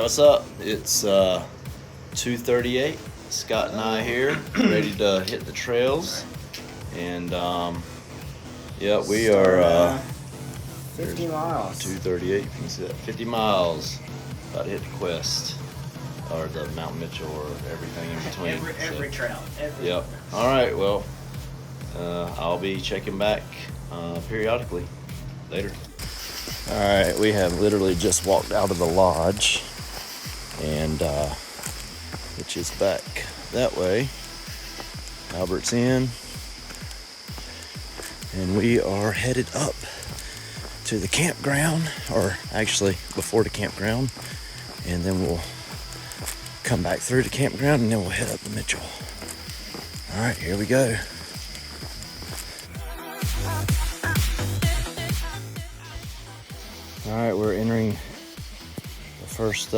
what's up? It's 2:38. Scott and I here, ready to hit the trails, and yeah, we are 50 miles. 2:38. You can see that 50 miles. About to hit the Quest or the Mount Mitchell or everything in between. Every trail. Yep. All right. Well, I'll be checking back periodically later. All right, we have literally just walked out of the lodge, and which is back that way. Albert's Inn, and we are headed up to the campground, or actually before the campground, and then we'll come back through the campground, and then we'll head up to Mitchell. All right, here we go. All right, we're entering the first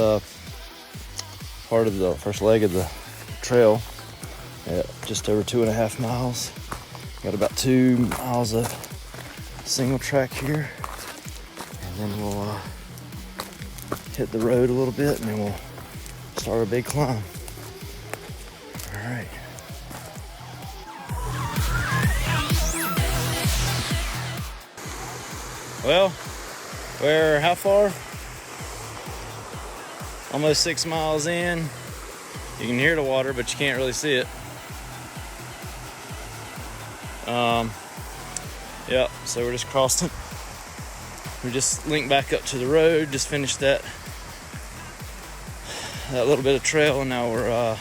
part of the first leg of the trail at just over 2.5 miles. Got about 2 miles of single track here, and then we'll hit the road a little bit, and then we'll start a big climb. All right. Well, we're how far? Almost 6 miles in. You can hear the water, but you can't really see it. Yeah, so we're just crossing. We just linked back up to the road, just finished that little bit of trail, and now we're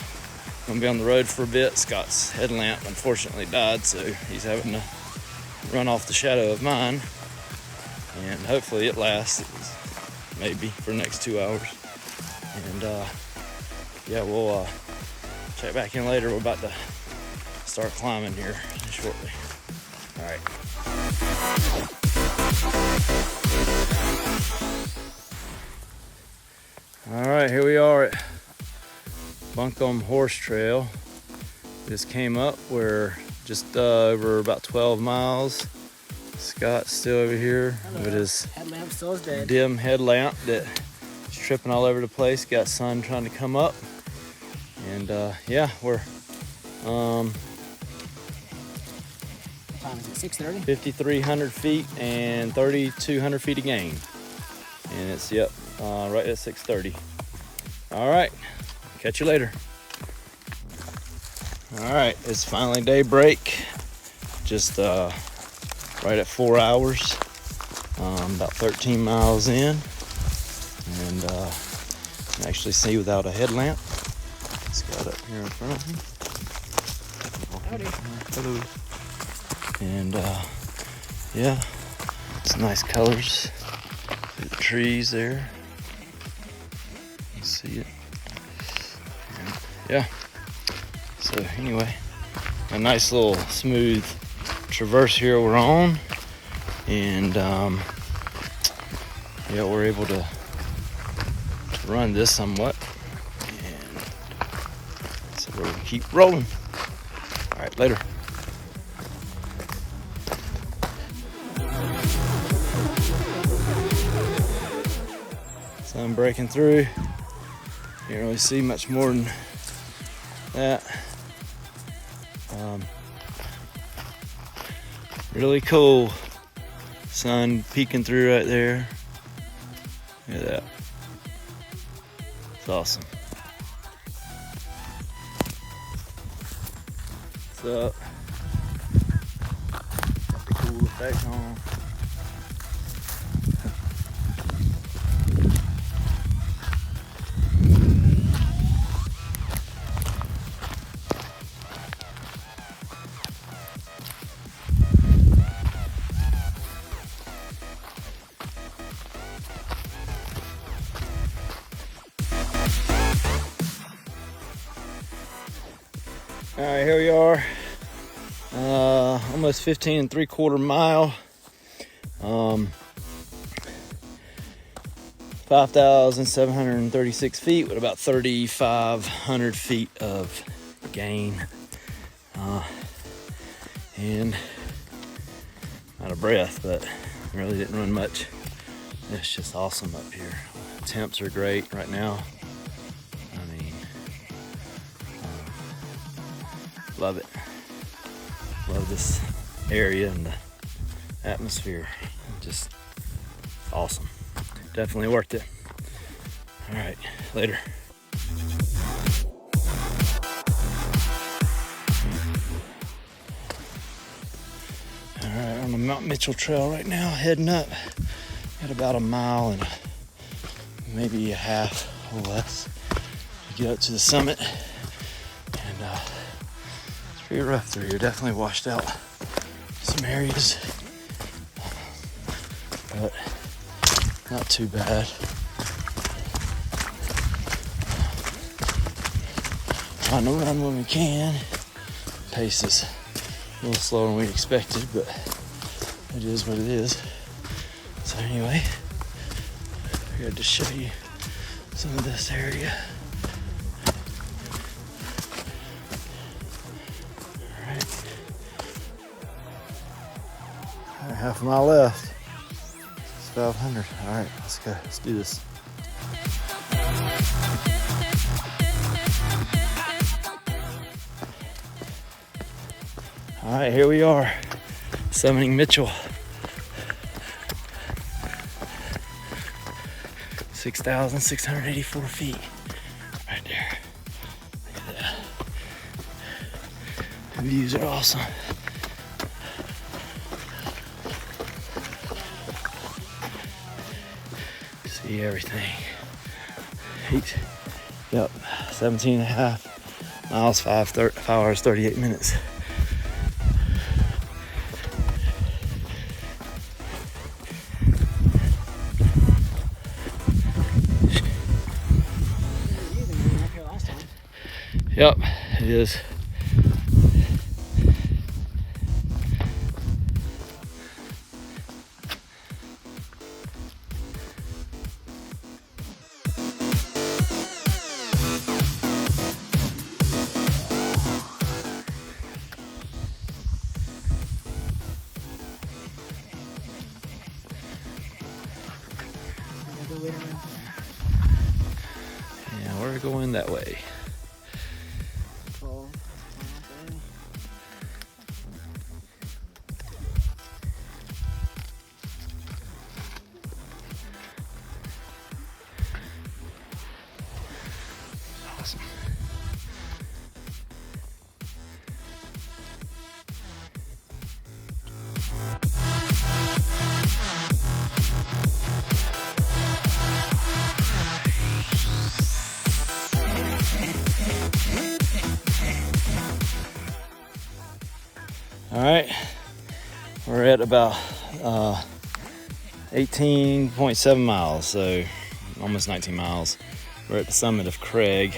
gonna be on the road for a bit. Scott's headlamp unfortunately died, so he's having to run off the shadow of mine. And hopefully it lasts, maybe for the next 2 hours. And yeah, we'll check back in later. We're about to start climbing here shortly. All right. All right, here we are at Buncombe Horse Trail. Just came up. We're just over about 12 miles. Scott's still over here with his headlamp still is dead. Dim headlamp that's tripping all over the place. Got sun trying to come up, and yeah, we're What time is it? 6:30. 5,300 feet and 3,200 feet of gain, and it's right at 6:30. All right, catch you later. All right, it's finally daybreak. Just right at 4 hours, about 13 miles in, and you can actually see without a headlamp. It's got up here in front of me. Hello. And yeah, it's nice colors. See the trees there. You can see it. And yeah. So anyway, a nice little smooth traverse here we're on, and yeah, we're able to run this somewhat, and so we're gonna keep rolling. All right, later. Sun breaking through. Can't really see much more than that. Really cool. Sun peeking through right there. Look at that. It's awesome. What's up? Got the cool effect on. All right, here we are, almost 15 3/4 mile, 5,736 feet with about 3,500 feet of gain, and out of breath, but really didn't run much. It's just awesome up here. temps are great right now. I mean, love it. Love this area and the atmosphere. Just awesome. Definitely worth it. All right, later. All right, on the Mount Mitchell Trail right now, heading up. Got about a mile and maybe a half or less to get up to the summit. And it's pretty rough through here. Definitely washed out some areas, but not too bad. Trying to run when we can. Pace is a little slower than we expected, but it is what it is. So anyway, I got to show you some of this area. All right, half a mile left. It's 500. All right, let's go. Let's do this. All right, here we are, summiting Mitchell. 6,684 feet, right there. Look at that. The views are awesome. See everything. Yep, 17 and a half miles, 5 hours, 38 minutes. Yep, it is. Yeah, we're going that way. Awesome. All right, we're at about 18.7 miles, so almost 19 miles. We're at the summit of Craig.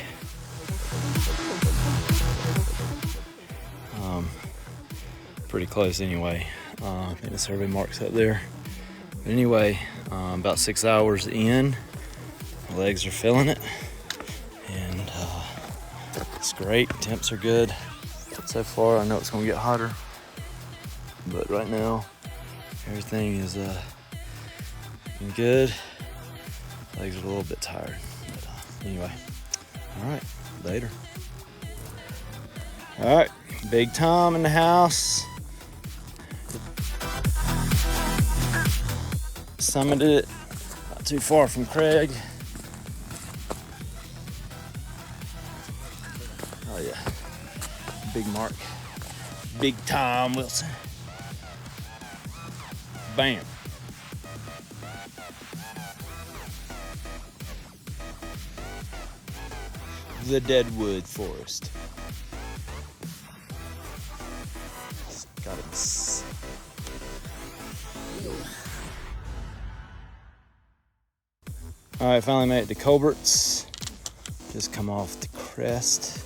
Pretty close anyway. I think the survey marks up there. But anyway, about 6 hours in, my legs are feeling it, and it's great. Temps are good so far. I know it's gonna get hotter, but right now everything is looking good. Legs are a little bit tired, but anyway. All right, later. All right, Big Tom in the house. Summited it, not too far from Craig. Oh yeah, big mark. Big Tom Wilson. Bam. The Deadwood Forest. Got it. All right, finally made it to Culbert's. Just come off the crest.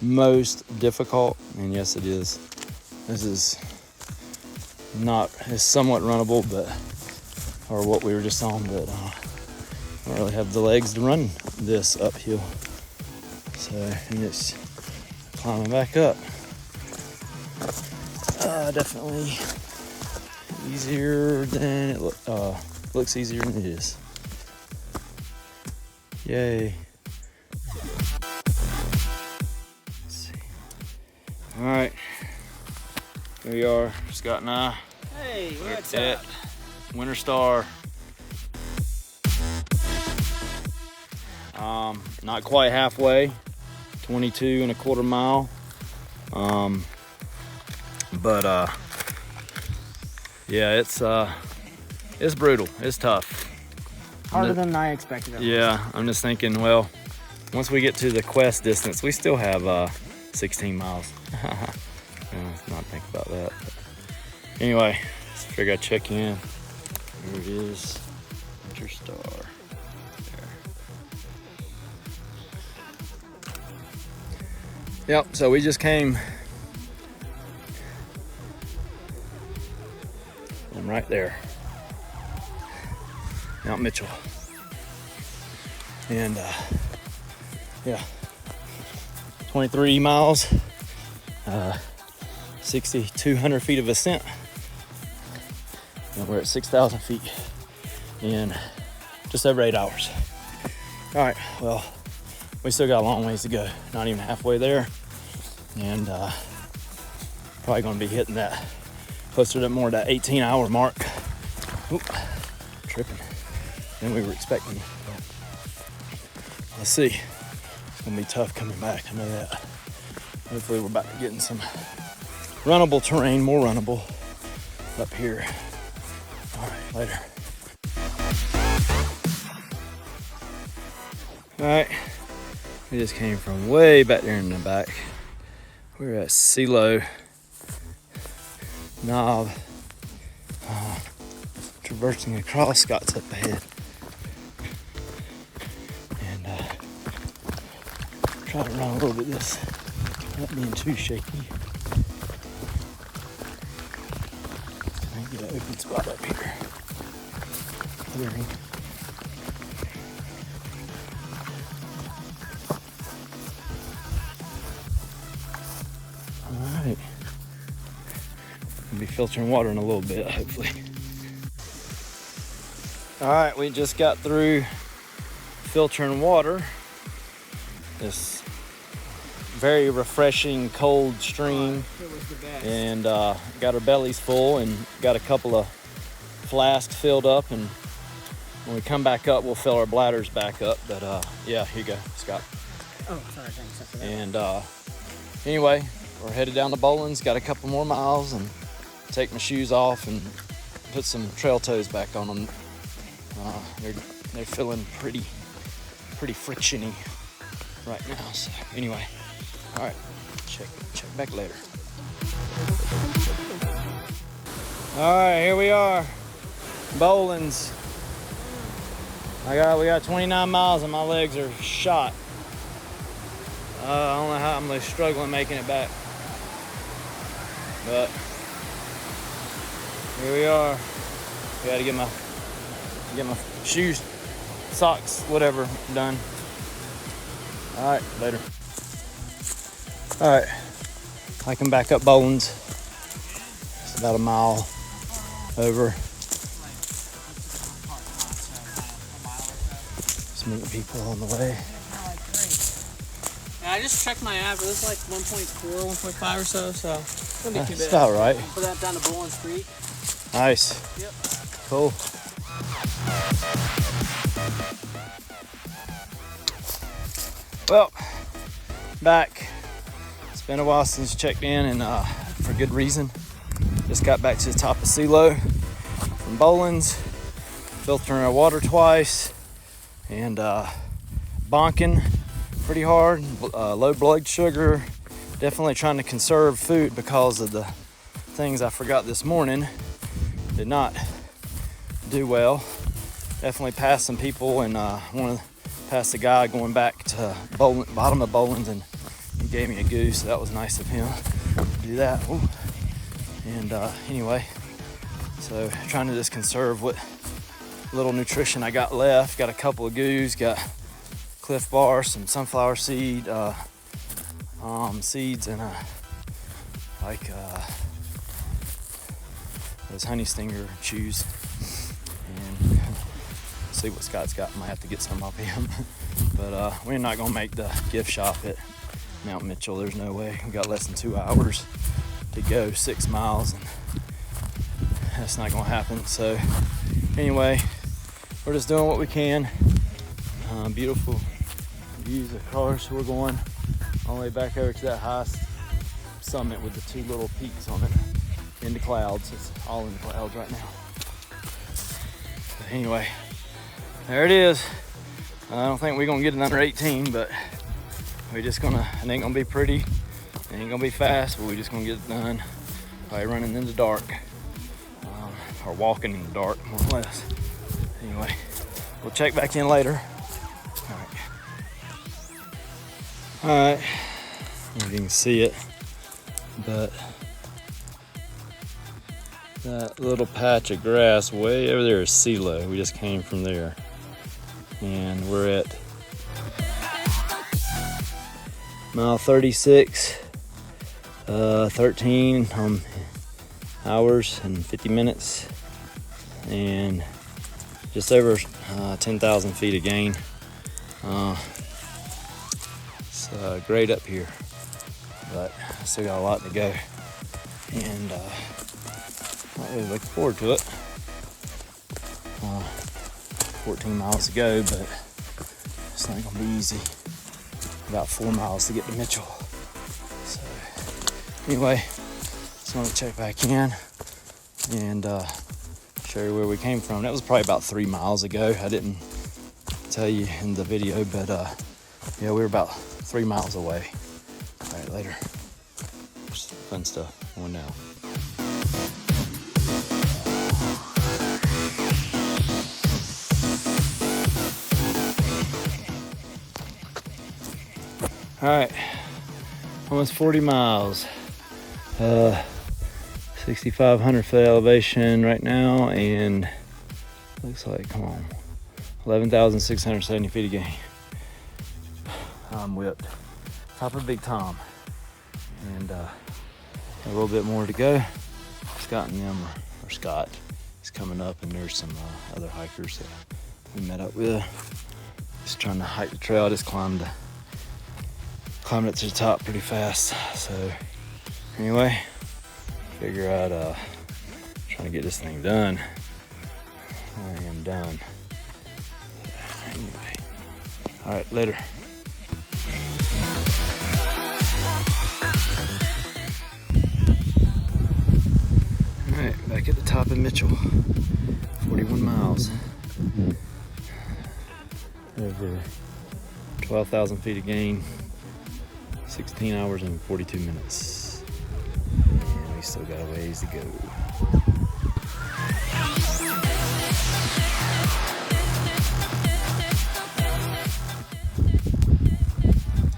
Most difficult, and yes it is. This is not, it's somewhat runnable, but, or what we were just on, but I don't really have the legs to run this uphill. So, and it's climbing back up. Definitely easier than it looks easier than it is. Yay. Let's see. All right, here we are, Scott and I. Hey, what's at up? Winter Star. Not quite halfway, 22.25 miles. Yeah, it's brutal. It's tough. Harder than I expected. Yeah, I'm just thinking, well, once we get to the quest distance, we still have 16 miles. Let's not think about that. But anyway, let's figure I'd check in. Here it is, Winter Star. There. Yep, so we just came from right there, Mount Mitchell. And yeah, 23 miles, 6,200 feet of ascent. And we're at 6,000 feet in just over 8 hours. All right, well, we still got a long ways to go. Not even halfway there. And probably gonna be hitting that closer to more that 18-hour mark. Oop, tripping than we were expecting. Let's see. It's gonna be tough coming back, I know that. Hopefully we're back to getting some runnable terrain, more runnable up here. All right, later. All right, we just came from way back there in the back. We're at Silo Knob, traversing across. Scott's up ahead. And try to run a little bit this, not being too shaky. Get an open spot up here. Clearing. All right. We'll be filtering water in a little bit, hopefully. All right, we just got through filtering water. This very refreshing cold stream. It was the best. And got our bellies full and got a couple of flasks filled up, and when we come back up we'll fill our bladders back up. But yeah, here you go, Scott. Oh, sorry, thanks. I forgot. And anyway, we're headed down to BOWLEN'S. Got a couple more miles and take my shoes off and put some trail toes back on them. They're feeling pretty frictiony right now. So anyway, all right, check back later. All right, here we are, BOWLEN'S. We got 29 miles and my legs are shot. I don't know how I'm really struggling making it back, but here we are. Got to get my shoes, socks, whatever done. All right, later. All right, hiking back up BOWLEN'S. It's about a mile over. Just meeting people on the way. Yeah, I just checked my app. It was like 1.4, 1.5 or so it's gonna be too That's bad. about right. Put that down to BOWLEN'S Creek. Nice. Yep. Cool. Well, back. It's been a while since checked in, and for good reason. Just got back to the top of Silo from BOWLEN'S, filtering our water twice, and bonking pretty hard. Low blood sugar. Definitely trying to conserve food because of the things I forgot this morning. Did not do well. Definitely passed some people, and passed a guy going back to bottom of BOWLEN'S, and he gave me a goose. So that was nice of him to do that. Ooh. And anyway, so trying to just conserve what little nutrition I got left. Got a couple of goos, got Cliff Bar, some sunflower seed seeds, and those honey stinger chews. And see what Scott's got. Might have to get some off him. But we're not gonna make the gift shop at Mount Mitchell. There's no way. We got less than 2 hours to go 6 miles, and that's not gonna happen. So anyway, we're just doing what we can. Beautiful views of course. So we're going all the way back over to that high summit with the 2 little peaks on it in the clouds. It's all in the clouds right now. But anyway, there it is. I don't think we're gonna get it under 18, but we're just gonna, it ain't gonna be pretty, it ain't gonna be fast, but we're just gonna get it done. Probably running in the dark, or walking in the dark, more or less. Anyway, we'll check back in later. All right, if you can see it, but that little patch of grass way over there is CeeLo. We just came from there, and we're at mile 36, 13 hours and 50 minutes, and just over 10,000 feet of gain. It's great up here, but I still got a lot to go, and not really looking forward to it. 14 miles to go, but it's not gonna be easy. About 4 miles to get to Mitchell. So anyway, just want to check back in and show you where we came from. That was probably about 3 miles ago. I didn't tell you in the video, but yeah, we were about 3 miles away. All right, later. Just fun stuff going down. All right, almost 40 miles, 6,500 foot elevation right now, and looks like, come on, 11,670 feet of gain. I'm whipped. Top of Big Tom, and a little bit more to go. Scott and them, or Scott, is coming up, and there's some other hikers that we met up with. Just trying to hike the trail. I just climbed it to the top pretty fast. So anyway, figure out trying to get this thing done. I am done. Anyway, all right, later. All right, back at the top of Mitchell. 41 miles. Over 12,000 feet of gain. 16 hours and 42 minutes. And we still got a ways to go.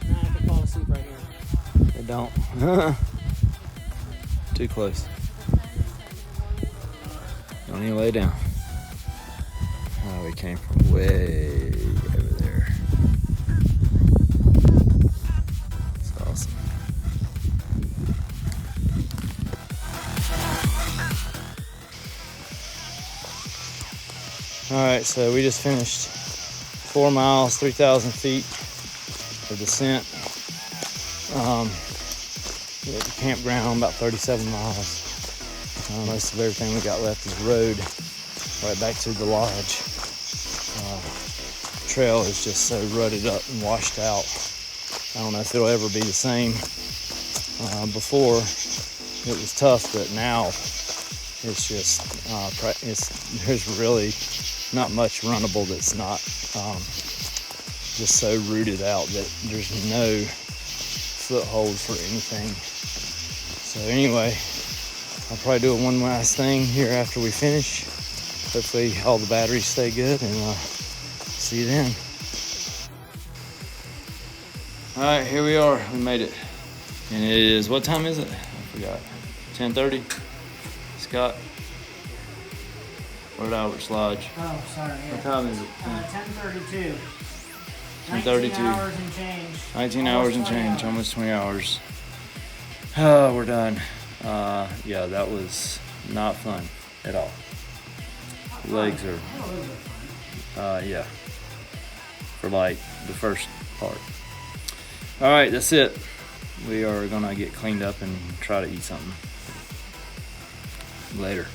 Now I can fall asleep right here. They don't. Too close. Don't even lay down. Oh, we came from way over there. All right, so we just finished 4 miles, 3,000 feet of descent. We're at the campground, about 37 miles. Most of everything we got left is road, right back to the lodge. Trail is just so rutted up and washed out. I don't know if it'll ever be the same. Before, it was tough, but now it's just, there's really not much runnable that's not just so rooted out that there's no foothold for anything. So anyway, I'll probably do one last thing here after we finish. Hopefully all the batteries stay good, and see you then. All right, here we are. We made it. And it is, what time is it? I forgot. 10:30. Scott. We're at Albert's Lodge. Oh, sorry. Yeah. What time is it? 10:32. 10:32. 19 hours and change. 19 hours and change, almost 20 hours. Oh, we're done. Yeah, that was not fun at all. Legs are, yeah. for like the first part. All right, that's it. We are gonna get cleaned up and try to eat something later.